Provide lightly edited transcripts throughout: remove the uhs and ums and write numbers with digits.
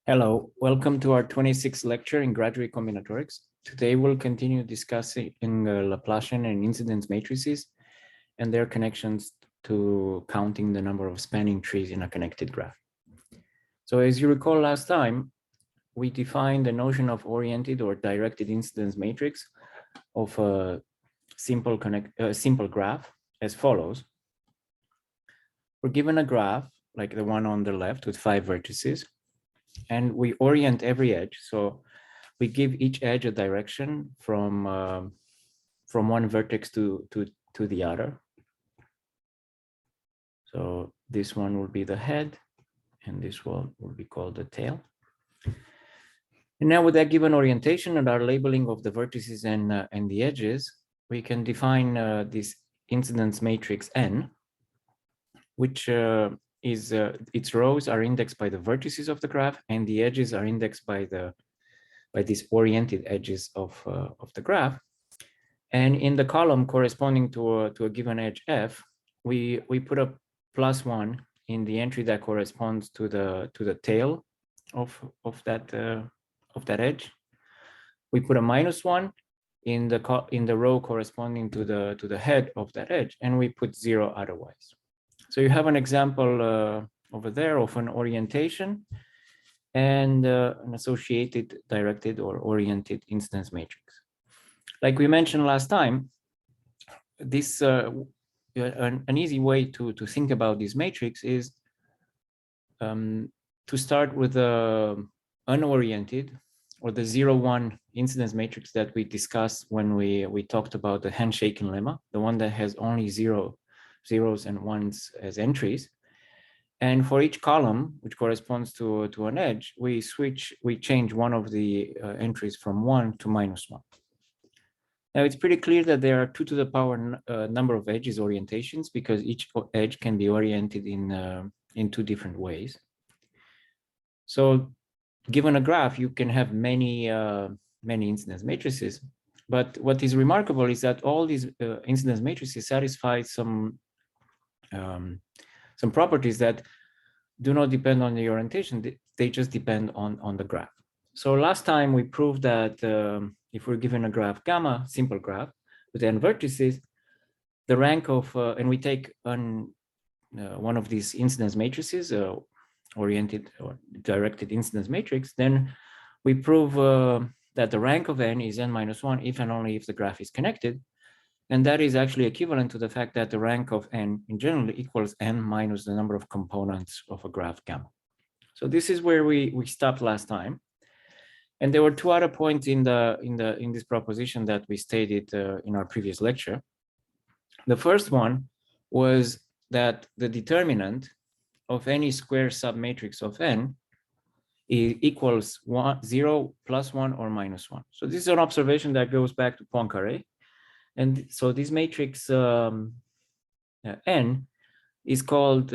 Hello, welcome to our 26th lecture in graduate combinatorics. Today we'll continue discussing Laplacian and incidence matrices and their connections to counting the number of spanning trees in a connected graph. So as you recall last time, we defined the notion of oriented or directed incidence matrix of a simple graph as follows. We're given a graph like the one on the left with 5 vertices, and we orient every edge. So we give each edge a direction from one vertex to the other. So this one will be the head, and this one will be called the tail. And now with that given orientation and our labeling of the vertices and the edges, we can define this incidence matrix N, which its rows are indexed by the vertices of the graph, and the edges are indexed by these oriented edges of the graph. And in the column corresponding to a given edge f, we put a +1 in the entry that corresponds to the tail of that edge. We put a -1 in the row corresponding to the head of that edge, and we put 0 otherwise. So you have an example over there of an orientation and an associated directed or oriented incidence matrix. Like we mentioned last time, this an easy way to think about this matrix is to start with the unoriented or the 0-1 incidence matrix that we discussed when we talked about the handshaking lemma, the one that has only zeros and ones as entries. And for each column, which corresponds to an edge, we change one of the entries from 1 to -1. Now it's pretty clear that there are 2 to the power number of edges orientations, because each edge can be oriented in 2 different ways. So given a graph, you can have many incidence matrices. But what is remarkable is that all these incidence matrices satisfy some properties that do not depend on the orientation. They just depend on the graph. So last time we proved that if we're given a graph gamma, simple graph with n vertices, the rank of, and we take one of these incidence matrices, oriented or directed incidence matrix, then we prove that the rank of n is n-1 if and only if the graph is connected. And that is actually equivalent to the fact that the rank of n in general equals n minus the number of components of a graph gamma. So this is where we stopped last time. And there were 2 other points in this proposition that we stated in our previous lecture. The first one was that the determinant of any square submatrix of n equals 0, +1, or -1. So this is an observation that goes back to Poincaré. And so this matrix n is called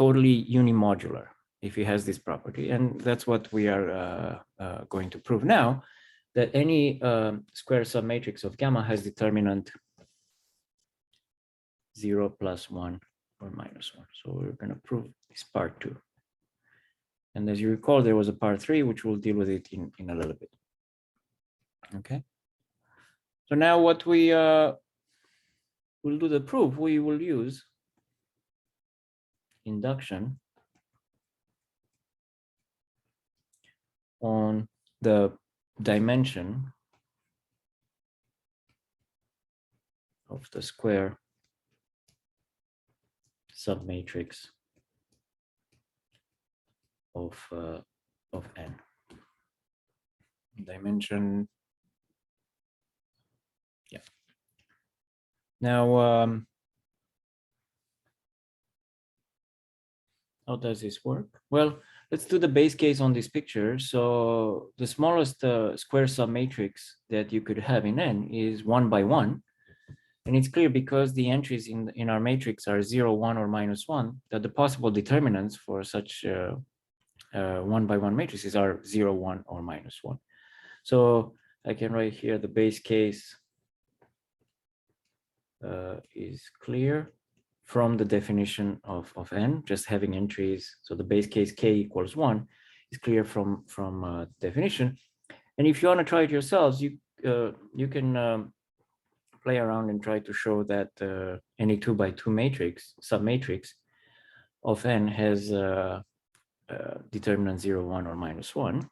totally unimodular if it has this property. And that's what we are going to prove now, that any square submatrix of gamma has determinant 0, +1, or -1. So we're going to prove this part 2. And as you recall, there was a part 3, which we'll deal with it in a little bit. Okay. So now what we will do the proof, we will use induction on the dimension of the square submatrix of n. Dimension, yeah. Now, how does this work? Well, let's do the base case on this picture. So the smallest square submatrix that you could have in n is 1 by 1. And it's clear because the entries in our matrix are 0, 1, or -1, that the possible determinants for such 1 by 1 matrices are 0, 1, or -1. So I can write here the base case is clear from the definition of n, just having entries. So the base case k equals 1 is clear from definition. And if you want to try it yourselves, you can play around and try to show that any 2x2 matrix, submatrix of n has determinant 0, 1, or -1.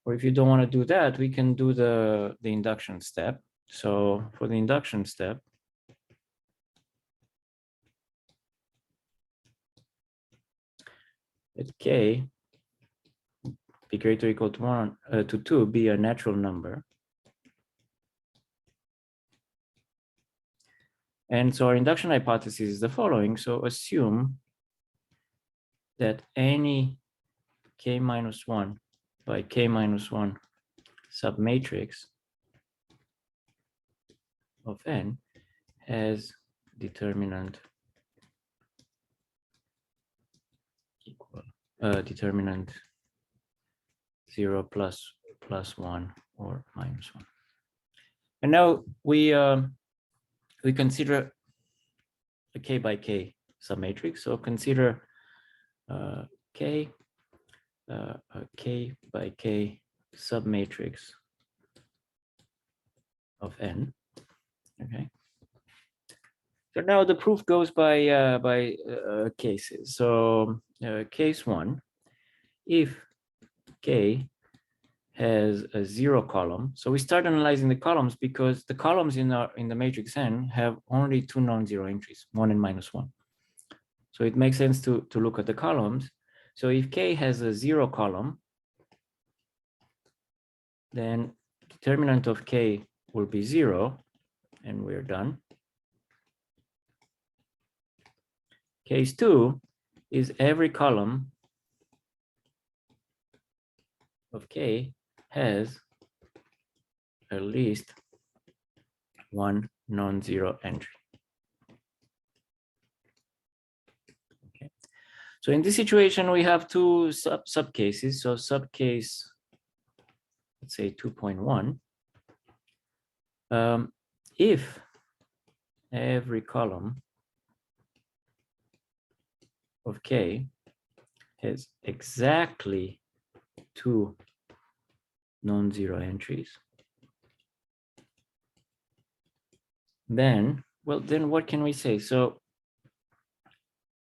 Or if you don't want to do that, we can do the induction step. So for the induction step, let k be greater or equal to 1 to 2 be a natural number. And so our induction hypothesis is the following. So assume that any k minus 1 by k minus 1 submatrix of n has determinant equal determinant 0 plus 1 or -1. And now we consider a k by k submatrix. So consider k a k by k submatrix of n. Okay. So now the proof goes by cases. So case 1, if k has a 0 column. So we start analyzing the columns because the columns in the matrix n have only 2 non-zero entries, 1 and -1. So it makes sense to look at the columns. So if k has a 0 column, then determinant of k will be 0, and we're done. Case 2 is every column of k has at least 1 non-zero entry. Okay. So in this situation, we have two subcases. So subcase, let's say 2.1. If every column of k has exactly 2 non-zero entries, then what can we say? So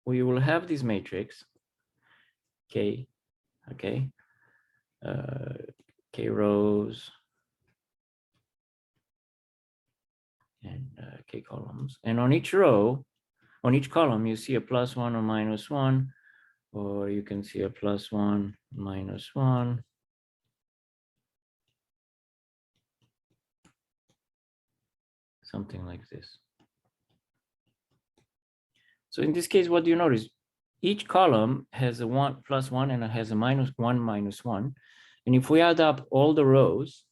we will have this matrix k, okay, k rows and k columns, and on each row, on each column, you see a +1 or -1, or you can see a +1, -1. Something like this. So in this case, what do you notice? Each column has a 1 +1 and it has a -1, -1. And if we add up all the rows,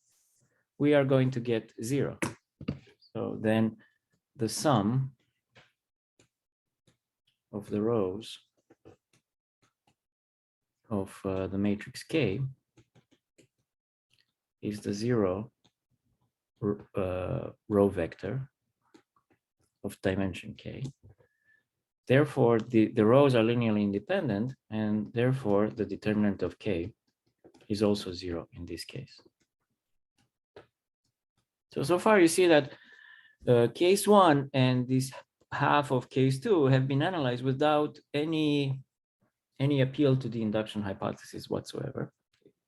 we are going to get 0. So then the sum of the rows of the matrix K is the 0 row vector of dimension K. Therefore, the rows are linearly independent, and therefore the determinant of K is also 0 in this case. So far you see that case 1 and this half of case 2 have been analyzed without any appeal to the induction hypothesis whatsoever.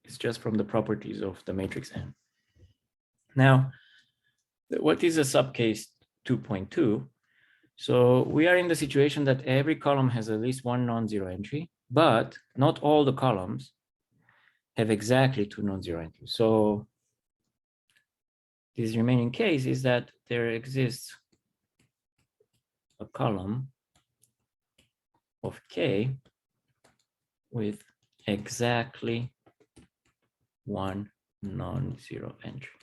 It's just from the properties of the matrix N. Now, what is a subcase 2.2? So we are in the situation that every column has at least 1 non-zero entry, but not all the columns have exactly 2 non-zero entries. So this remaining case is that there exists a column of K with exactly 1 non-zero entry.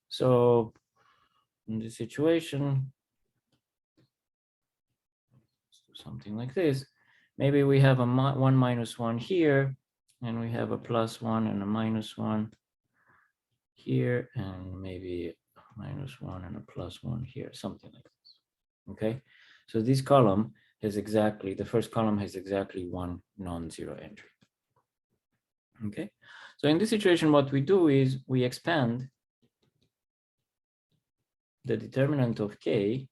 So in this situation, let's do something like this. Maybe we have a 1 -1 here, and we have a +1 and a -1 here, and maybe a -1 and a +1 here, something like this. Okay. So this column has exactly, the first column has exactly one non-zero entry. Okay, so in this situation, what we do is we expand the determinant of K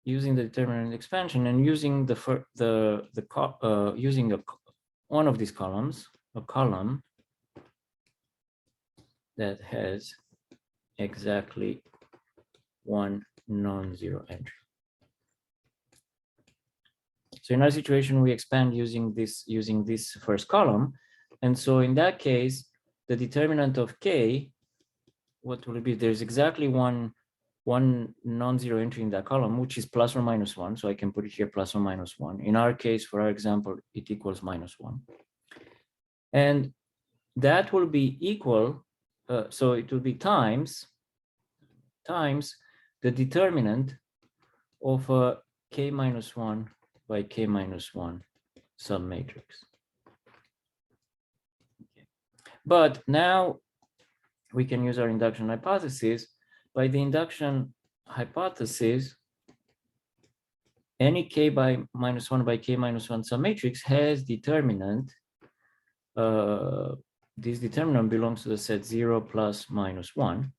using the determinant expansion and using one of these columns, a column that has exactly one non-zero entry. So in our situation, we expand using this first column. And so in that case, the determinant of K, what will it be? There's exactly one non-zero entry in that column, which is plus or minus one. So I can put it here plus or minus one. In our case, for our example, it equals -1. And that will be equal, so it will be times the determinant of a K minus 1 by K minus 1 submatrix. Okay. But now we can use our induction hypothesis. By the induction hypothesis, any K by minus 1 by K minus 1 submatrix has determinant. This determinant belongs to the set 0 plus minus 1.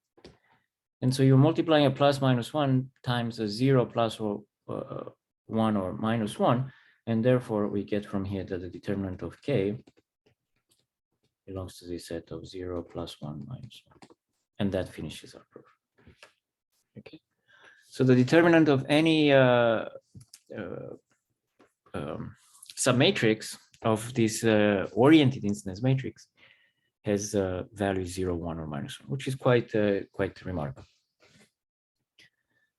And so you're multiplying a plus minus 1 times a 0 plus or 1 or minus 1. And therefore, we get from here that the determinant of K belongs to the set of 0 plus 1 minus 1. And that finishes our proof. Okay. So the determinant of any submatrix of this oriented incidence matrix has value 0, 1, or minus 1, which is quite remarkable.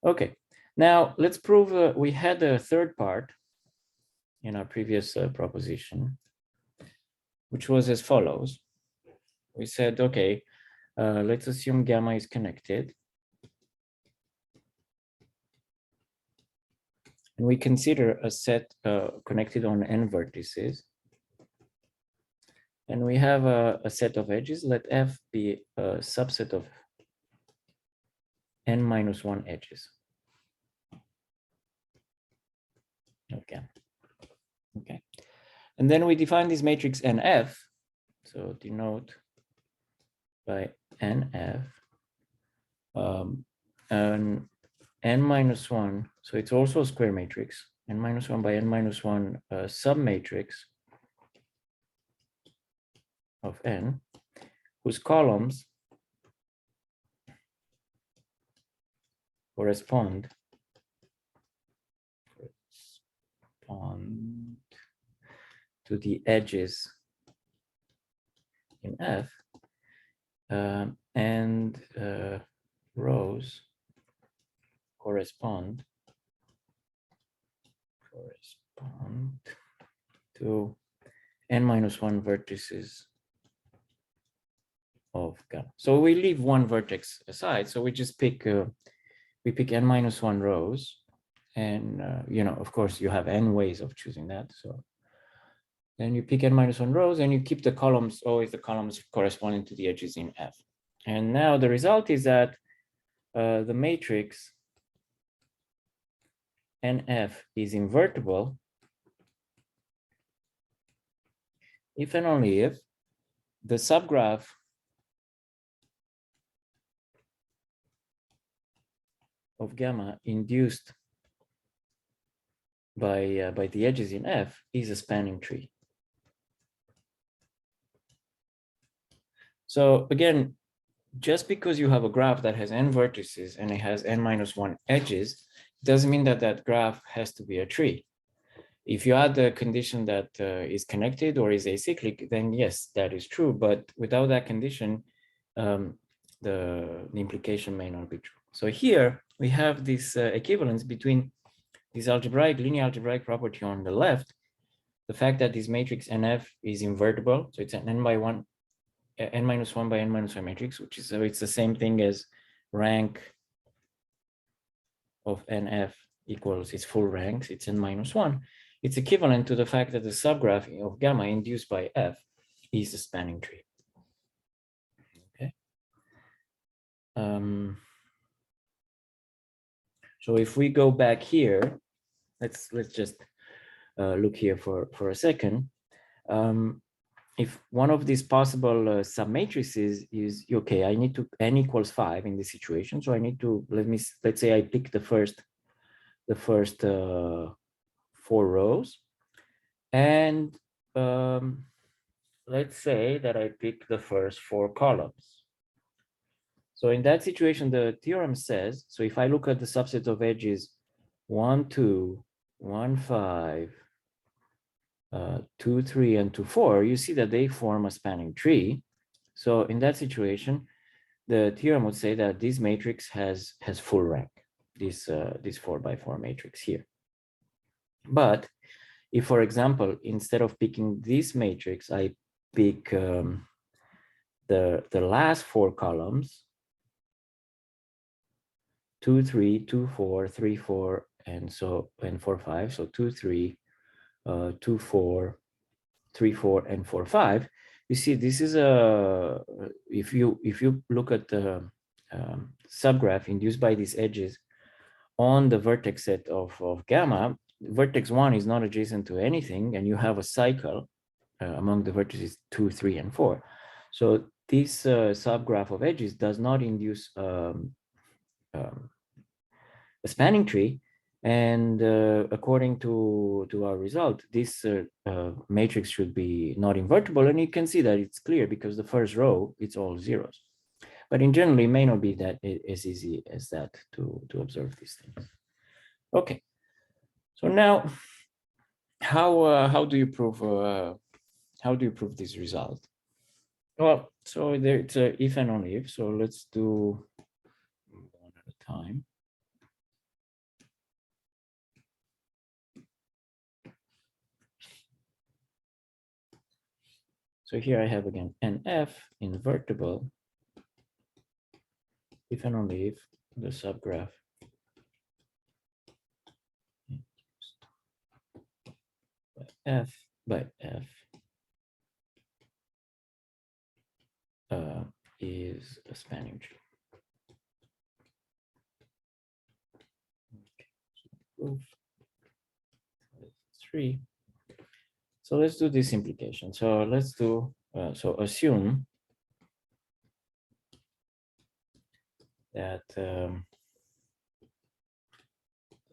Okay, now let's prove we had a third part in our previous proposition, which was as follows. We said, okay, let's assume gamma is connected. And we consider a set connected on n vertices. And we have a set of edges. Let F be a subset of n minus 1 edges. Okay. Okay. And then we define this matrix NF. So denote by NF. And n minus 1. So it's also a square matrix. N minus 1 by n minus 1 submatrix of n, whose columns correspond to the edges in F, and rows correspond to n minus 1 vertices of gamma. So we leave one vertex aside. So we just pick we pick n minus 1 rows, and you know, of course, you have n ways of choosing that. So then you pick n minus 1 rows, and you keep the columns, always the columns corresponding to the edges in F. And now the result is that the matrix NF is invertible if and only if the subgraph of gamma induced by the edges in F is a spanning tree. So again, just because you have a graph that has n vertices and it has n minus 1 edges, doesn't mean that that graph has to be a tree. If you add the condition that is connected or is acyclic, then yes, that is true. But without that condition, the implication may not be true. So here we have this equivalence between this linear algebraic property on the left, the fact that this matrix NF is invertible, so it's an n minus 1 by n minus 1 matrix, which is, so it's the same thing as rank of NF equals its full ranks, it's n minus 1. It's equivalent to the fact that the subgraph of gamma induced by F is a spanning tree. Okay. So if we go back here, let's just look here for a second. If one of these possible submatrices is, okay, I need to n equals 5 in this situation, so I need to, let's say I pick the first 4 rows, and let's say that I pick the first 4 columns. So in that situation, the theorem says, so if I look at the subset of edges 1, 2, 1, 5, 2, 3, and 2, 4, you see that they form a spanning tree. So in that situation, the theorem would say that this matrix has full rank, this 4x4 matrix here. But if, for example, instead of picking this matrix, I pick the last 4 columns, 2, 3, 2, 4, 3, 4, and 4, 5. So 2, 3, 2, 4, 3, 4, and 4, 5. You see, this is a, if you look at the subgraph induced by these edges on the vertex set of gamma, vertex 1 is not adjacent to anything, and you have a cycle among the vertices 2, 3, and 4. So this subgraph of edges does not induce a spanning tree, and according to our result, this matrix should be not invertible, and you can see that it's clear because the first row, it's all zeros. But in general, it may not be that as easy as that to observe these things. Okay, so now how do you prove this result? Well, so there it's a if and only if. So let's do one at a time. So here I have again an F invertible if and only if the subgraph F by F is a spanning tree. Okay, so proof 3. So let's do this implication. So let's do, so assume that the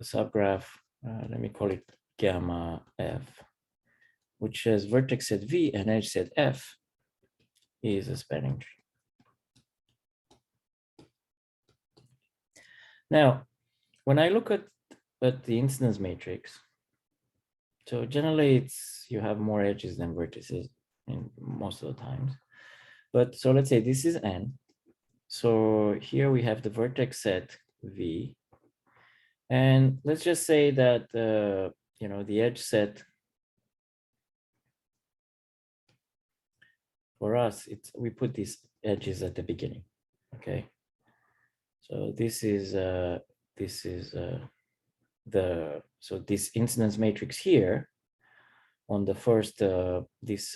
subgraph, let me call it gamma F, which has vertex set V and edge set F, is a spanning tree. Now, when I look at the incidence matrix, so generally it's, you have more edges than vertices in most of the times. But so let's say this is N. So here we have the vertex set V. And let's just say that, you know, the edge set for us, we put these edges at the beginning, okay? So this is so this incidence matrix here on the first, this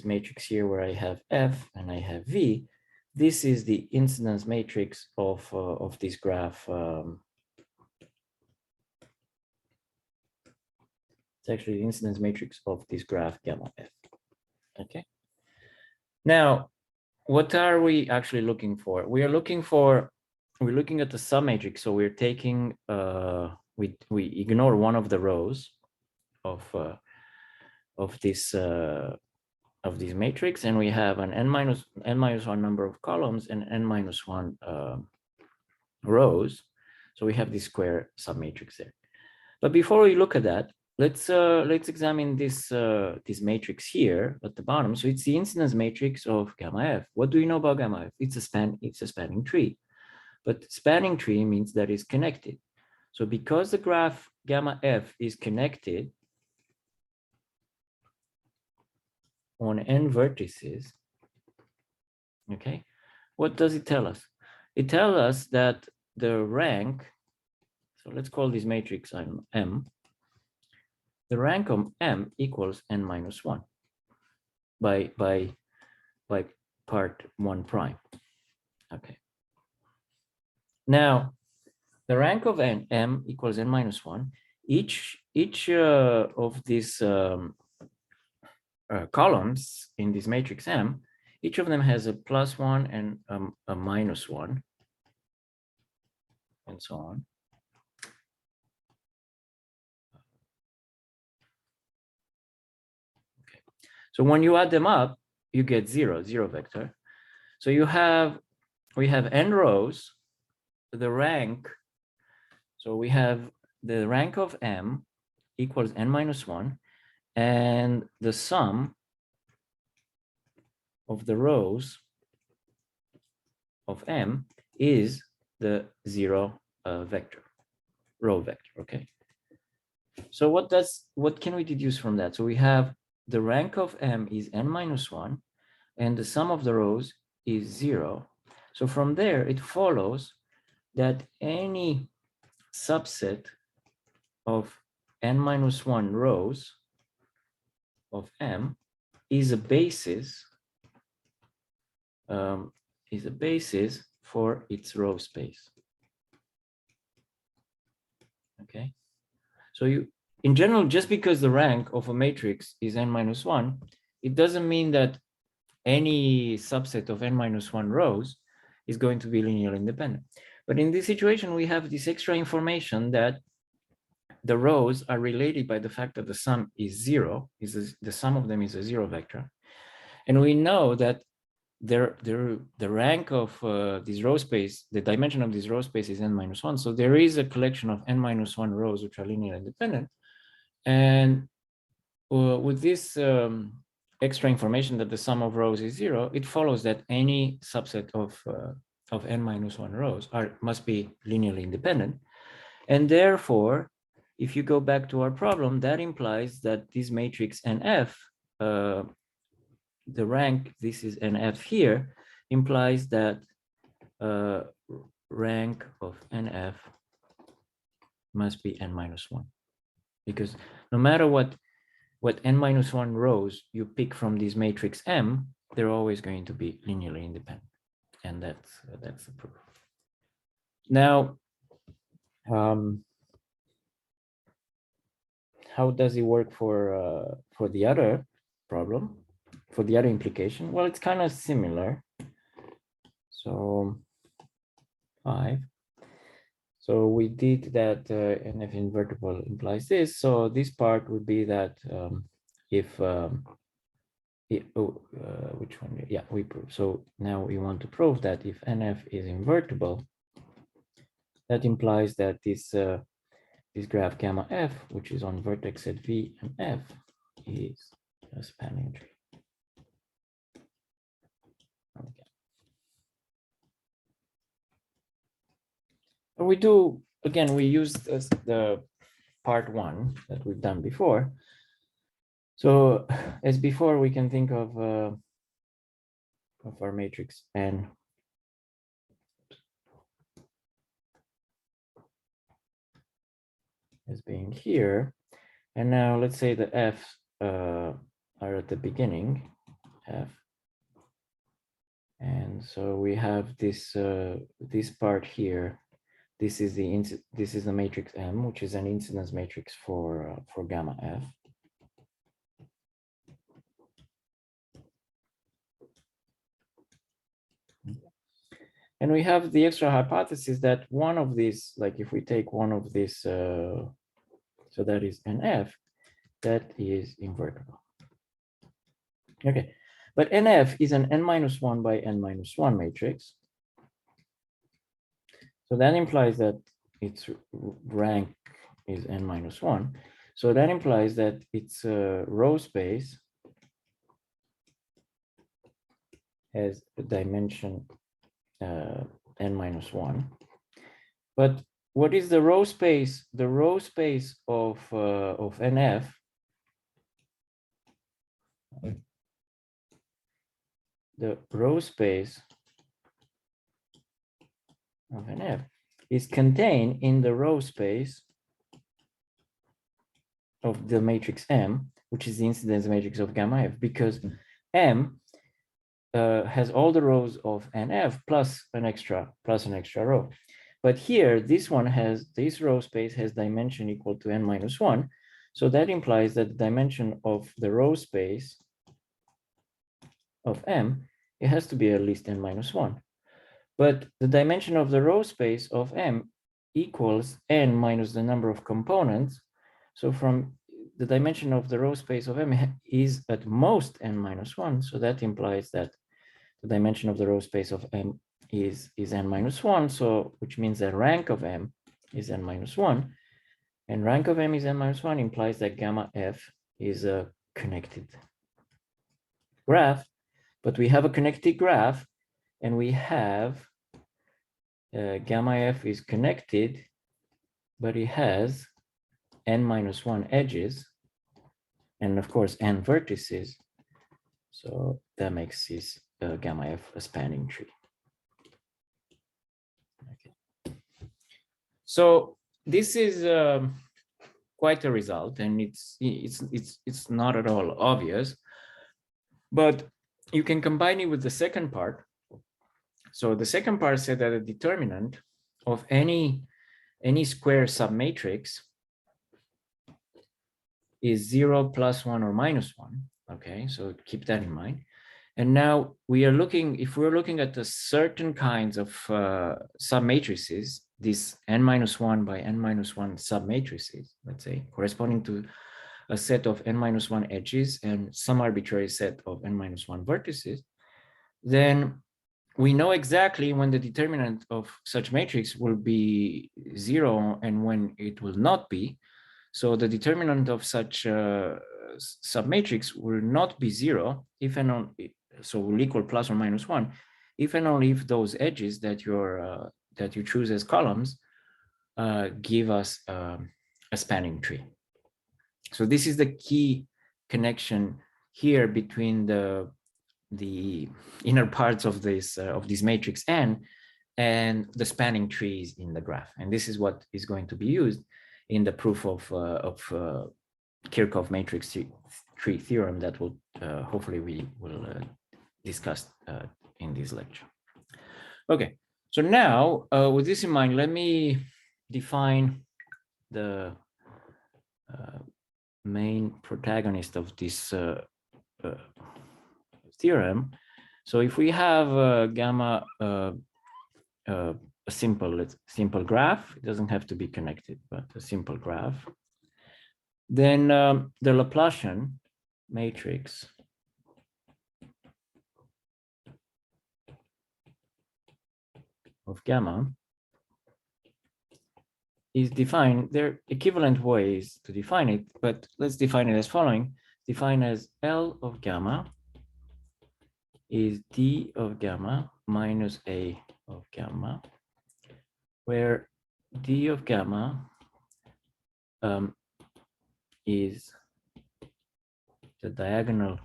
matrix here where I have F and I have V, this is the incidence matrix of this graph. It's actually the incidence matrix of this graph gamma F, okay? Now, what are we actually looking for? We're looking at the submatrix. So we're taking, we ignore one of the rows of this matrix, and we have an n minus 1 number of columns and n minus 1 rows. So we have this square submatrix there. But before we look at that, let's examine this matrix here at the bottom. So it's the incidence matrix of gamma F. What do you know about gamma F? It's a spanning tree. But spanning tree means that it's connected. So because the graph gamma F is connected on n vertices, okay, what does it tell us? It tells us that the rank, so let's call this matrix M, the rank of M equals n minus 1 by part 1 prime. Okay. Now, the rank of m equals n minus 1. Each of these columns in this matrix M, each of them has a +1 and a -1, and so on. Okay. So when you add them up, you get 0 vector. So we have n rows, the rank. So we have the rank of M equals n minus 1, and the sum of the rows of M is the 0 vector, row vector, okay? So what can we deduce from that? So we have the rank of M is n minus 1, and the sum of the rows is 0. So from there, it follows that any subset of n minus 1 rows of M is a basis for its row space. Okay, so in general, just because the rank of a matrix is n minus 1, it doesn't mean that any subset of n minus 1 rows is going to be linearly independent. But in this situation, we have this extra information that the rows are related by the fact that the sum is 0, the sum of them is a 0 vector. And we know that the rank of this row space, the dimension of this row space is n minus 1. So there is a collection of n minus 1 rows which are linearly independent. And with this extra information that the sum of rows is 0, it follows that any subset of n minus 1 rows must be linearly independent. And therefore, if you go back to our problem, that implies that this matrix NF, the rank, this is NF here, implies that rank of NF must be n minus 1. Because no matter what n minus 1 rows you pick from this matrix M, they're always going to be linearly independent. And that's the proof. Now, how does it work for the other problem, for the other implication? Well, it's kind of similar. So 5. So we did that NF invertible implies this. So this part would be that which one? Yeah, we prove. So now we want to prove that if NF is invertible, that implies that this graph gamma F, which is on vertex at V and F, is a spanning tree. Okay. We do, again, we use the part 1 that we've done before. So as before, we can think of our matrix N as being here. And now let's say the F are at the beginning, F. And so we have this this part here. This is the matrix M, which is an incidence matrix for gamma F. And we have the extra hypothesis that one of these, like if we take one of these, so that is NF, that is invertible. Okay, but NF is an n minus 1 by n minus 1 matrix. So that implies that its rank is n minus 1. So that implies that its row space has a dimension n minus 1. But what is the row space? The row space of NF the row space of NF is contained in the row space of the matrix M, which is the incidence matrix of gamma F, because M has all the rows of NF plus an extra row. But here, this row space has dimension equal to n minus 1. So that implies that the dimension of the row space of M, it has to be at least n minus 1. But the dimension of the row space of M equals n minus the number of components. So from the dimension of the row space of M is at most n minus 1. So that implies that the dimension of the row space of M is n minus 1. So which means that rank of M is n minus 1. And rank of M is n minus 1 implies that gamma F is a connected graph. But we have a connected graph, and we have gamma F is connected, but it has n minus 1 edges, and of course n vertices. So that makes this gamma F a spanning tree. Okay. So this is quite a result, and it's not at all obvious, but you can combine it with the second part. So the second part said that the determinant of any square submatrix is 0, +1, or -1. Okay, so keep that in mind. And now we are looking, if we're looking at the certain kinds of submatrices, this n minus 1 by n minus 1 submatrices, let's say, corresponding to a set of n minus 1 edges and some arbitrary set of n minus 1 vertices, then we know exactly when the determinant of such matrix will be 0 and when it will not be. So the determinant of such submatrix will not be 0 if and only, so will equal plus or minus 1 if and only if those edges that you choose as columns give us a spanning tree. So this is the key connection here between the inner parts of this matrix N and the spanning trees in the graph. And this is what is going to be used in the proof of Kirchhoff Matrix-Tree theorem that will hopefully we will discuss in this lecture. Okay, so now with this in mind, let me define the main protagonist of this theorem. So if we have gamma a simple graph, it doesn't have to be connected, but a simple graph, then the Laplacian matrix of gamma is defined. There are equivalent ways to define it, but let's define it as following. Define as L of gamma is D of gamma minus A of gamma, where D of gamma is the diagonal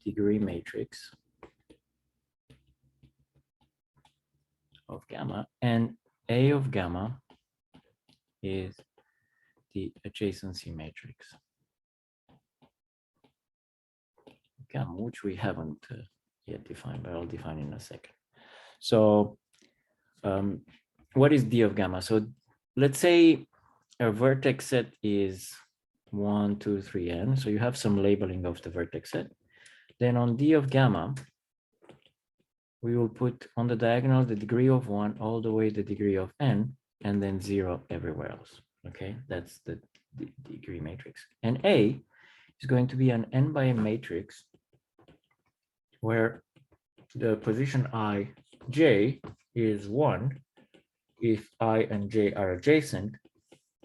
degree matrix of gamma, and A of gamma is the adjacency matrix of gamma, which we haven't yet defined, but I'll define in a second. So what is D of gamma? So let's say a vertex set is 1, 2, 3, n. So you have some labeling of the vertex set. Then on D of gamma, we will put on the diagonal the degree of 1 all the way the degree of n, and then 0 everywhere else. Okay, that's the degree matrix. And A is going to be an n by n matrix where the position I, j is 1 if I and j are adjacent,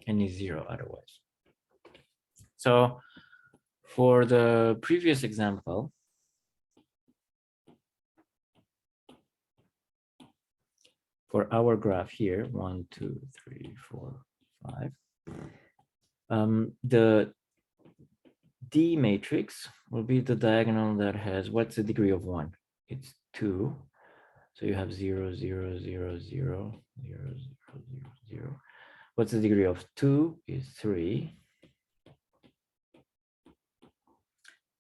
and is 0 otherwise. So for the previous example, for our graph here, 1, 2, 3, 4, 5, the D matrix will be the diagonal that has, what's the degree of 1? It's 2. So you have 0, 0, 0, 0, 0, 0, 0. What's the degree of 2 is 3.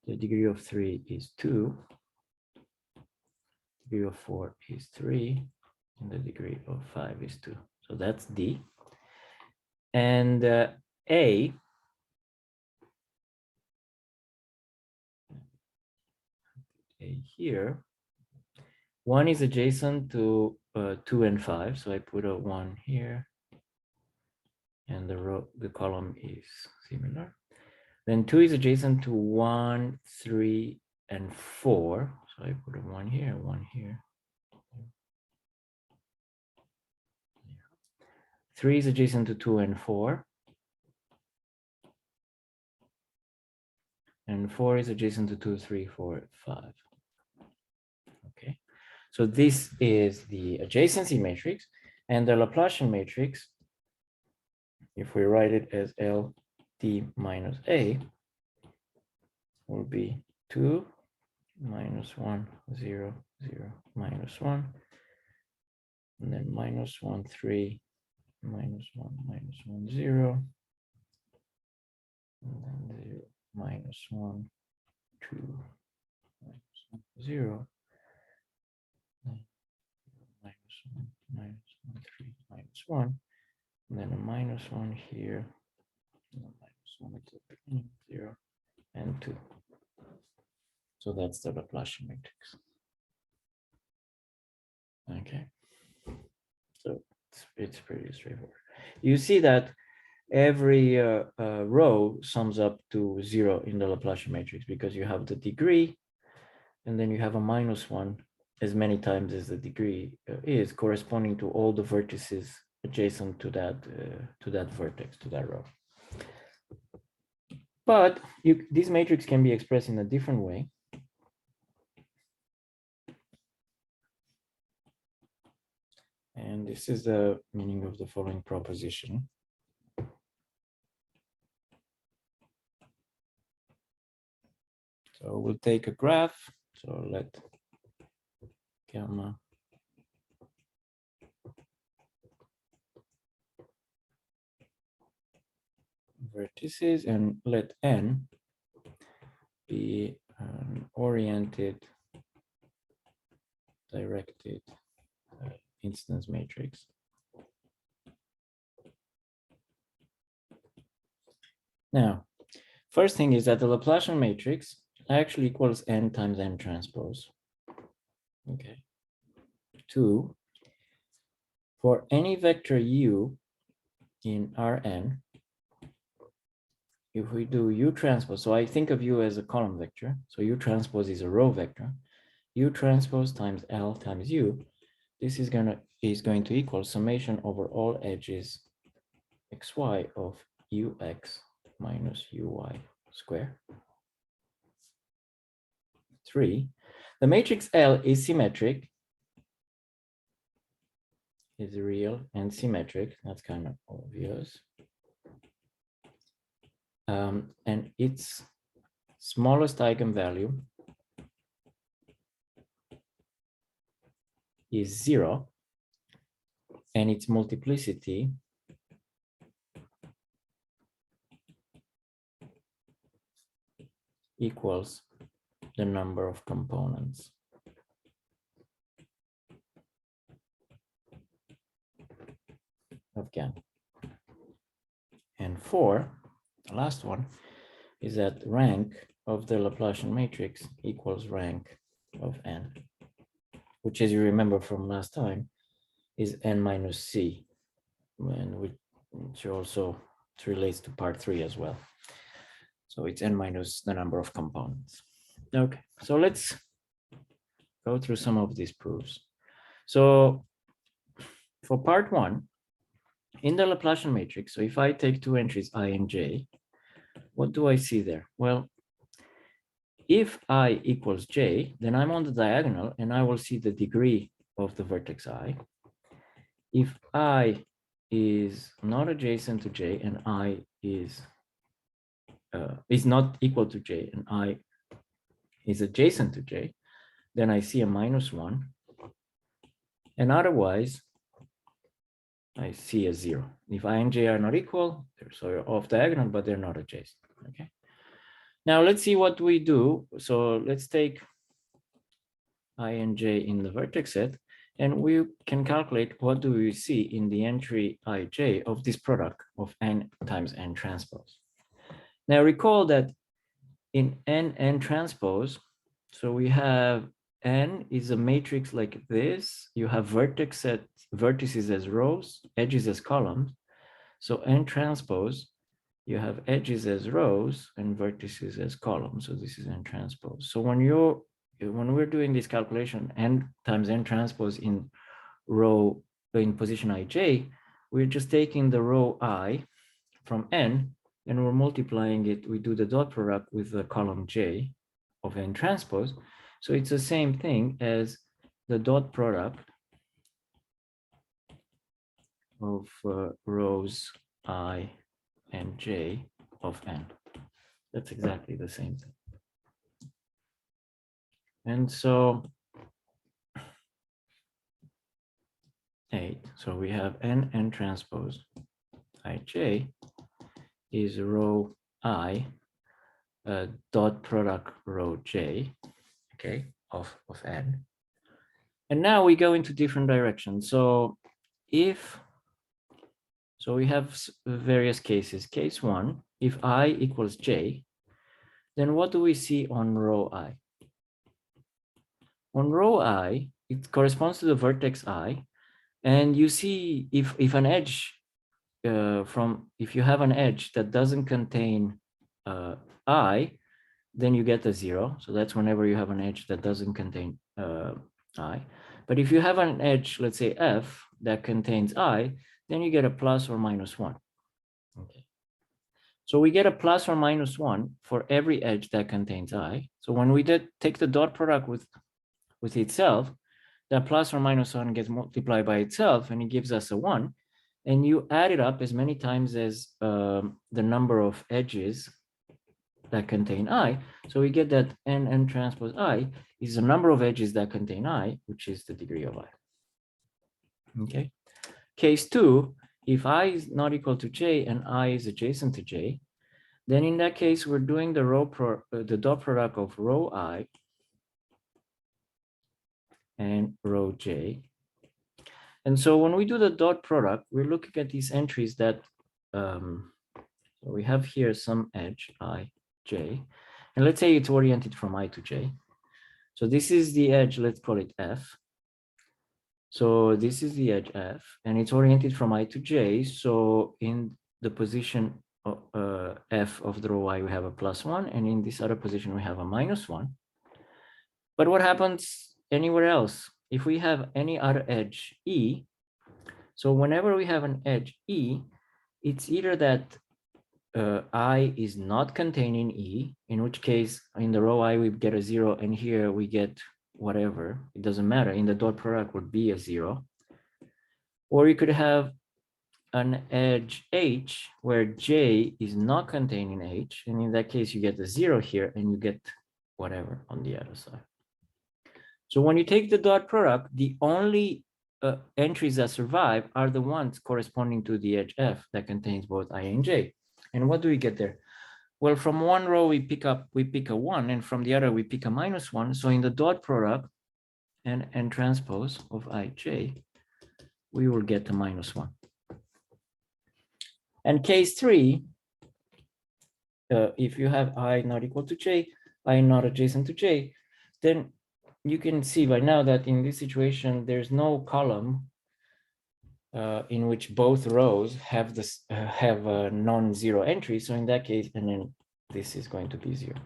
The degree of 3 is 2. Degree of 4 is 3. and the degree of 5 is 2. So that's D. And A here, 1 is adjacent to 2 and 5. So I put a 1 here, and the column is similar. Then 2 is adjacent to 1, 3, and 4. So I put a 1 here, 1 here. 3 is adjacent to 2 and 4. And 4 is adjacent to 2, 3, 4, 5. Okay. So this is the adjacency matrix, and the Laplacian matrix, if we write it as LT minus A, will be 2, minus 1, 0, 0, minus 1, and then minus 1, 3, minus 1, minus 1, 0, and then 0, minus 1, 2, minus 1, 0, minus 1, minus 1, 3, minus 1, and then a minus 1 here, and a minus 1 at the beginning, 0, and 2. So that's the Laplacian matrix. Okay. So it's pretty straightforward. You see that every row sums up to 0 in the Laplacian matrix because you have the degree, and then you have a minus 1 as many times as the degree is, corresponding to all the vertices adjacent to that vertex, to that row. But this matrix can be expressed in a different way. And this is the meaning of the following proposition. So we'll take a graph. So let gamma vertices and let n be an oriented, directed incidence matrix. Now, first thing is that the Laplacian matrix actually equals n times n transpose. Okay. 2, for any vector u in Rn, if we do u transpose, so I think of u as a column vector, so u transpose is a row vector, u transpose times L times u, this is going to equal summation over all edges xy of ux minus uy square. 3, the matrix L is symmetric, is real and symmetric. That's kind of obvious. And its smallest eigenvalue is 0, and its multiplicity equals the number of components. Of gamma. And 4, the last one, is that rank of the Laplacian matrix equals rank of n, which, as you remember from last time, is n minus c, and which also relates to part 3 as well. So it's n minus the number of components. Okay, so let's go through some of these proofs. So for part 1, in the Laplacian matrix, so if I take 2 entries I and j, what do I see there? Well, if I equals j, then I'm on the diagonal and I will see the degree of the vertex I. If I is not adjacent to j and I is not equal to j and I is adjacent to j, then I see a minus 1. And otherwise, I see a 0. If I and j are not equal, they're sort of off diagonal, but they're not adjacent. Okay. Now let's see what we do. So let's take I and j in the vertex set, And we can calculate what do we see in the entry ij of this product of n times n transpose. Now recall that in n transpose, so we have n is a matrix like this. You have vertices as rows, edges as columns. So n transpose, you have edges as rows and vertices as columns. So this is n transpose. So when we're doing this calculation, n times n transpose in position ij, we're just taking the row I from n and we're multiplying it. We do the dot product with the column j of n transpose. So it's the same thing as the dot product of rows I and j of n. That's exactly the same thing. And so 8, so we have n transpose ij is row I dot product row j, okay, of n. And now we go into different directions. So we have various cases. Case 1, if I equals j, then what do we see on row I? On row I, it corresponds to the vertex I, and you see if an edge if you have an edge that doesn't contain I, then you get a 0. So that's whenever you have an edge that doesn't contain I. But if you have an edge, let's say f, that contains I, then you get a plus or minus 1. Okay. So we get a plus or minus 1 for every edge that contains I. So when we take the dot product with itself, that plus or minus 1 gets multiplied by itself and it gives us a 1. And you add it up as many times as the number of edges that contain I. So we get that n transpose I is the number of edges that contain I, which is the degree of I. Okay. Case 2, if I is not equal to j and I is adjacent to j, then in that case, we're doing the dot product of row I and row j. And so when we do the dot product, we're looking at these entries that we have here some edge I, j, and let's say it's oriented from I to j. So this is the edge, let's call it f. So this is the edge f, and it's oriented from I to j. So in the position f of the row I, we have a +1, and in this other position, we have a -1. But what happens anywhere else? If we have any other edge e, so whenever we have an edge e, it's either that I is not containing E, in which case in the row I we get a 0 and here we get whatever, it doesn't matter, in the dot product would be a 0. Or you could have an edge H where J is not containing H, and in that case you get the 0 here and you get whatever on the other side. So when you take the dot product, the only entries that survive are the ones corresponding to the edge F that contains both I and J. And what do we get there? Well, from one row we pick a 1, and from the other we pick a -1. So in the dot product and transpose of ij, we will get a -1. And case 3, if you have I not equal to j, I not adjacent to j, then you can see by now that in this situation there's no column in which both rows have this have a non-zero entry. So in that case, and then this is going to be 0.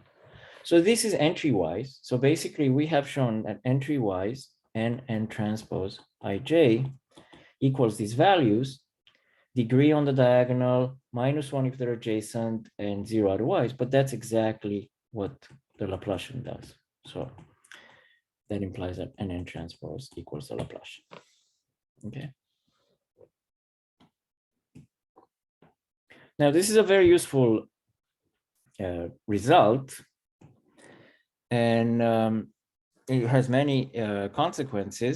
So this is entry-wise. So basically, we have shown that entry-wise n transpose ij equals these values, degree on the diagonal, -1 if they're adjacent, and 0 otherwise. But that's exactly what the Laplacian does. So that implies that n transpose equals the Laplacian. Okay. Now, this is a very useful result, and it has many consequences.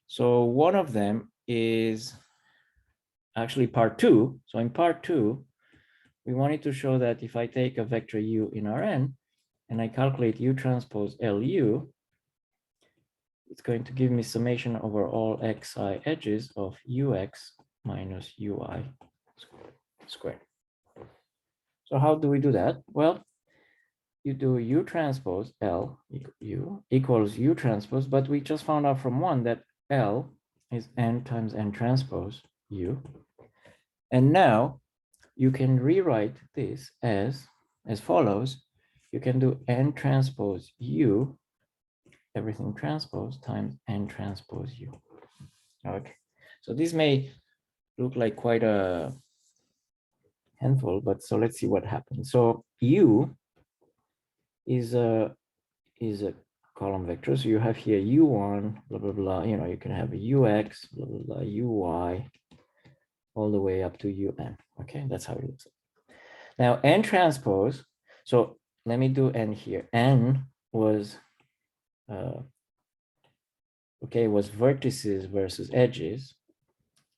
So one of them is actually part 2. So in part 2, we wanted to show that if I take a vector u in Rn and I calculate u transpose Lu, it's going to give me summation over all xi edges of ux minus ui squared. So how do we do that? Well, you do u transpose L u equals u transpose, but we just found out from one that L is n times n transpose u. And now you can rewrite this as follows. You can do n transpose u, everything transpose, times n transpose u. Okay, so this may look like quite a handful, but so let's see what happens. So u is a column vector. So you have here u1, blah, blah, blah. You know, you can have a ux, blah, blah, blah, uy, all the way up to un. Okay, that's how it looks like. Now, n transpose. So let me do n here. N was, okay, was vertices versus edges.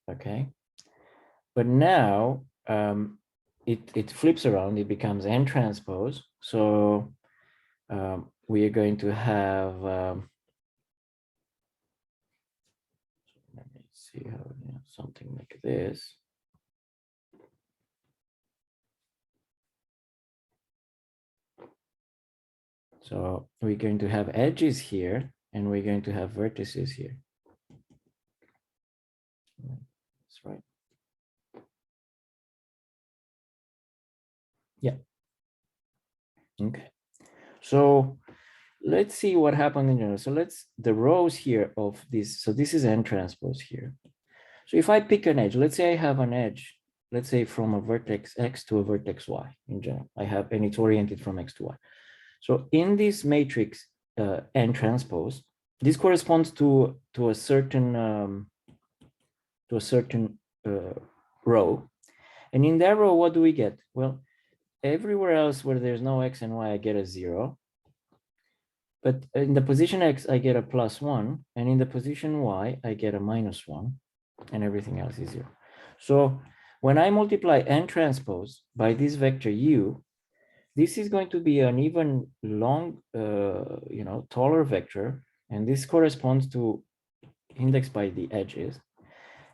Okay. But now it flips around. It becomes n transpose. So we are going to have, let me see how, you know, something like this. So we're going to have edges here, and we're going to have vertices here. That's right. Yeah. Okay. So let's see what happened in general. So the rows here of this, so this is n transpose here. So if I pick an edge, let's say I have an edge, let's say from a vertex x to a vertex y in general, and it's oriented from x to y. So in this matrix n transpose, this corresponds to a certain row. And in that row, what do we get? Well, everywhere else where there's no x and y, I get a 0. But in the position x, I get a +1. And in the position y, I get a -1. And everything else is 0. So when I multiply n transpose by this vector u, this is going to be an even taller vector. And this corresponds to index by the edges.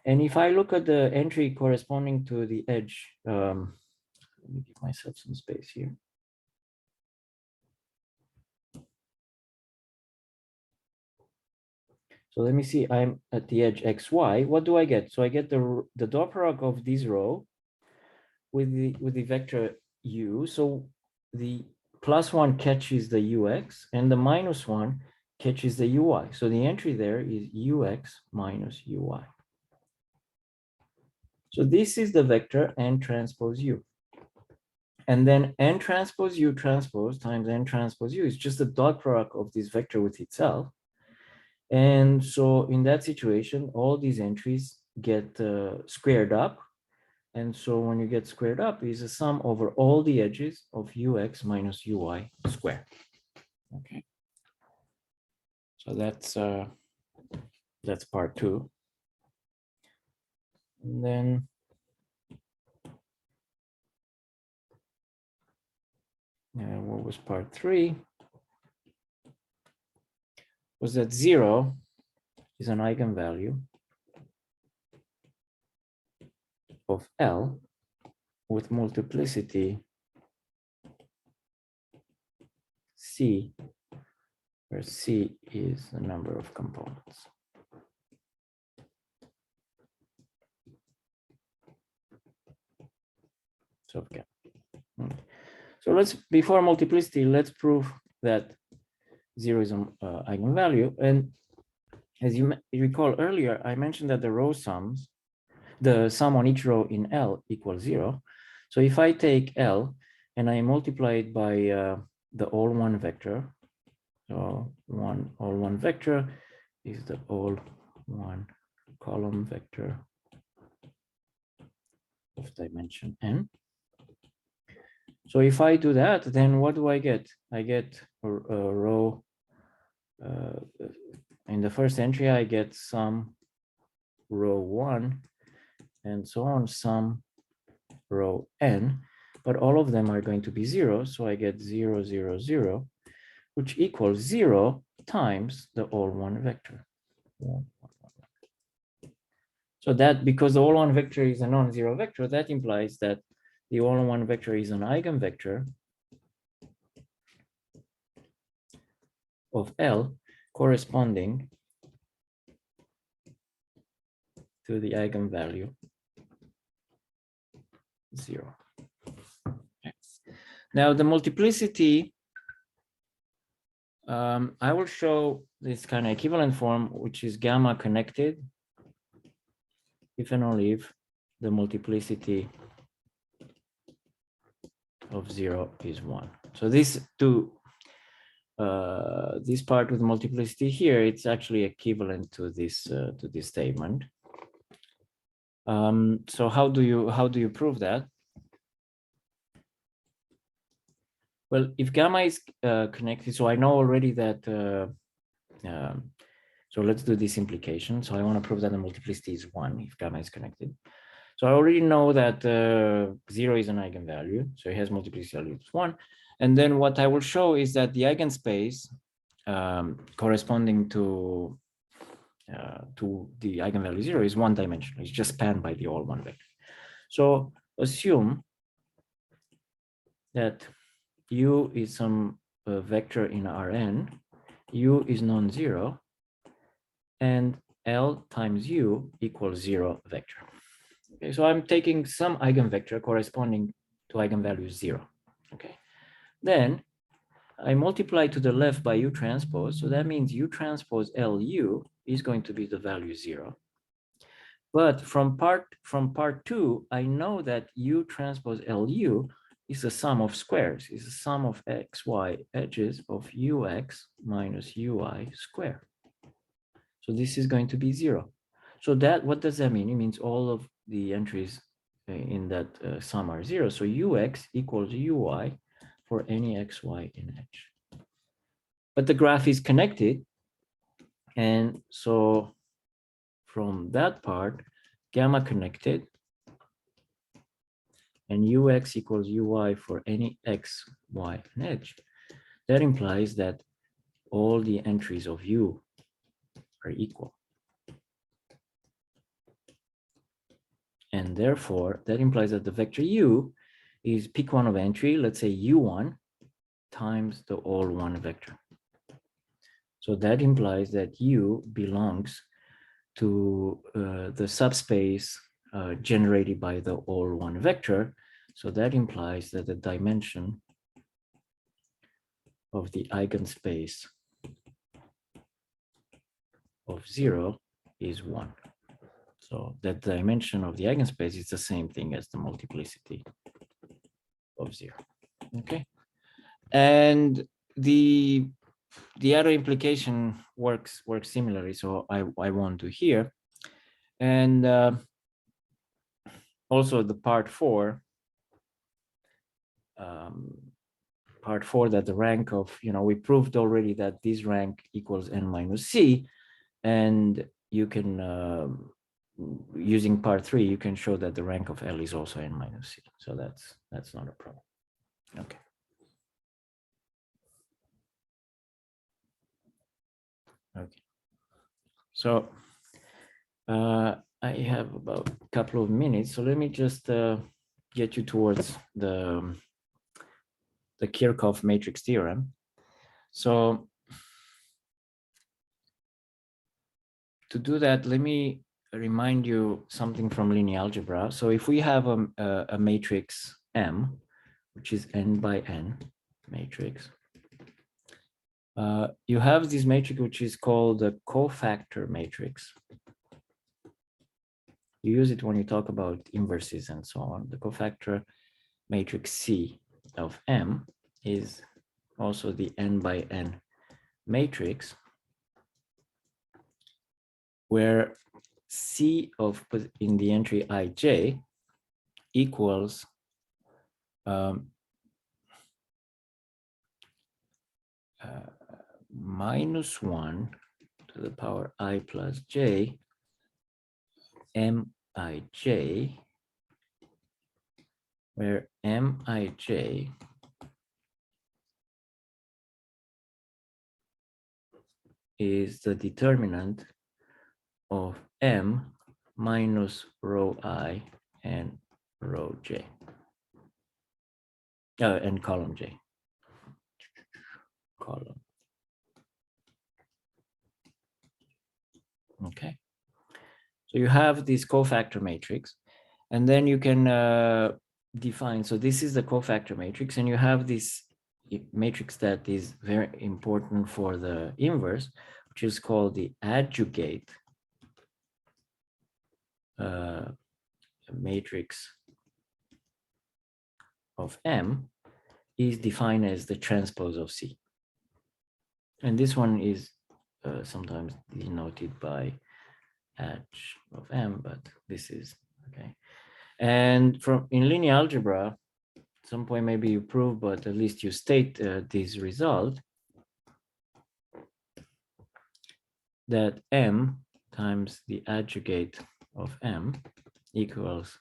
And if I look at the entry corresponding to the edge, let me give myself some space here. So let me see, I'm at the edge xy. What do I get? So I get the dot product of this row with the vector u. So the +1 catches the ux, and the -1 catches the uy. So the entry there is ux minus uy. So this is the vector n transpose u. And then n transpose u transpose times n transpose u is just the dot product of this vector with itself. And so in that situation, all these entries get squared up. And so when you get squared up, is a sum over all the edges of ux minus uy squared. Okay. So that's part 2. And then what was part 3? Was that 0 is an eigenvalue of L with multiplicity C, where C is the number of components. So, okay. So before multiplicity, let's prove that 0 is an eigenvalue. And as you recall earlier, I mentioned that the row sums, the sum on each row in L equals 0. So if I take L and I multiply it by the all one vector, so all one vector is the all one column vector of dimension n. So if I do that, then what do I get? I get a row, in the first entry, I get sum row 1 and so on, sum row n, but all of them are going to be 0. So I get 0, 0, 0, which equals 0 times the all one vector. So that because the all one vector is a non-zero vector, that implies that the all one vector is an eigenvector of L corresponding to the eigenvalue 0. Okay. Now the multiplicity, I will show this kind of equivalent form, which is gamma connected if and only if the multiplicity of 0 is 1. So this part with multiplicity here, it's actually equivalent to this statement. So how do you prove that? Well, if gamma is connected, so I know already that. So let's do this implication. So I want to prove that the multiplicity is 1 if gamma is connected. So I already know that 0 is an eigenvalue, so it has multiplicity value is 1. And then what I will show is that the eigenspace corresponding to the eigenvalue 0 is one dimensional. It's just spanned by the all one vector. So assume that U is some vector in Rn, U is non-zero, and L times U equals 0 vector. Okay, so I'm taking some eigenvector corresponding to eigenvalue 0. Okay, then I multiply to the left by U transpose, so that means U transpose LU is going to be the value 0. But from part 2, I know that U transpose LU is the sum of squares, is the sum of xy edges of ux minus ui squared. So this is going to be 0. So that, what does that mean? It means all of the entries in that sum are 0. So ux equals ui for any xy in H. But the graph is connected. And so from that part, gamma connected, and ux equals ui for any x, y, and H. That implies that all the entries of U are equal. And therefore, that implies that the vector U is pick one of entry, let's say U1 times the all one vector. So that implies that U belongs to the subspace generated by the all one vector. So that implies that the dimension of the eigenspace of 0 is 1. So that dimension of the eigenspace is the same thing as the multiplicity of 0. Okay. And the other implication works similarly, so I won't do here. And also the part 4, that the rank of, we proved already that this rank equals n minus c, and you can, using part 3, you can show that the rank of L is also n minus c. So that's not a problem. Okay. Okay. So I have about a couple of minutes, so let me just get you towards the Kirchhoff Matrix theorem. So to do that, let me remind you something from linear algebra. So if we have a matrix M, which is n by n matrix, you have this matrix which is called the cofactor matrix. You use it when you talk about inverses and so on. The cofactor matrix C of M is also the n by n matrix, where C of in the entry ij equals minus 1 to the power I plus j mij, where mij is the determinant of M minus rho I and rho J, and column J. Column. Okay. So you have this cofactor matrix, and then you can define. So this is the cofactor matrix, and you have this matrix that is very important for the inverse, which is called the adjugate matrix of M, is defined as the transpose of C. And this one is sometimes denoted by H of M, but this is okay. And from in linear algebra, at some point maybe you prove, but at least you state this result, that M times the adjugate of M equals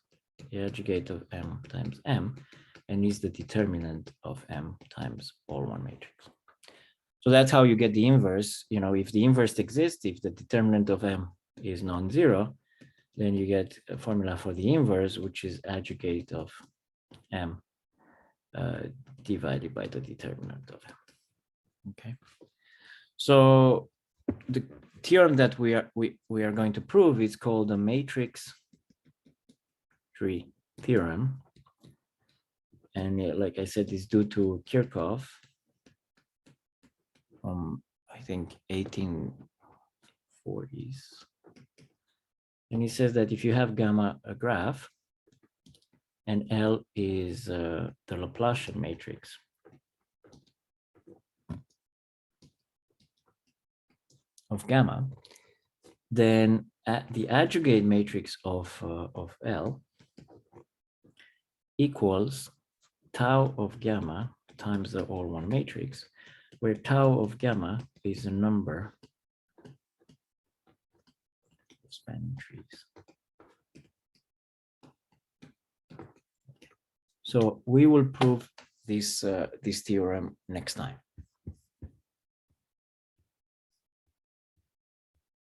the adjugate of M times M, and is the determinant of M times all one matrix. So that's how you get the inverse. You know, if the inverse exists, if the determinant of M is non-zero, then you get a formula for the inverse, which is adjugate of M divided by the determinant of M. Okay. So the theorem that we are going to prove is called the Matrix-Tree theorem. And like I said, it's due to Kirchhoff from, I think, 1840s. And he says that if you have gamma a graph, and L is the Laplacian matrix of gamma, then the adjugate matrix of L equals tau of gamma times the all one matrix, where tau of gamma is the number of spanning trees. So we will prove this this theorem next time.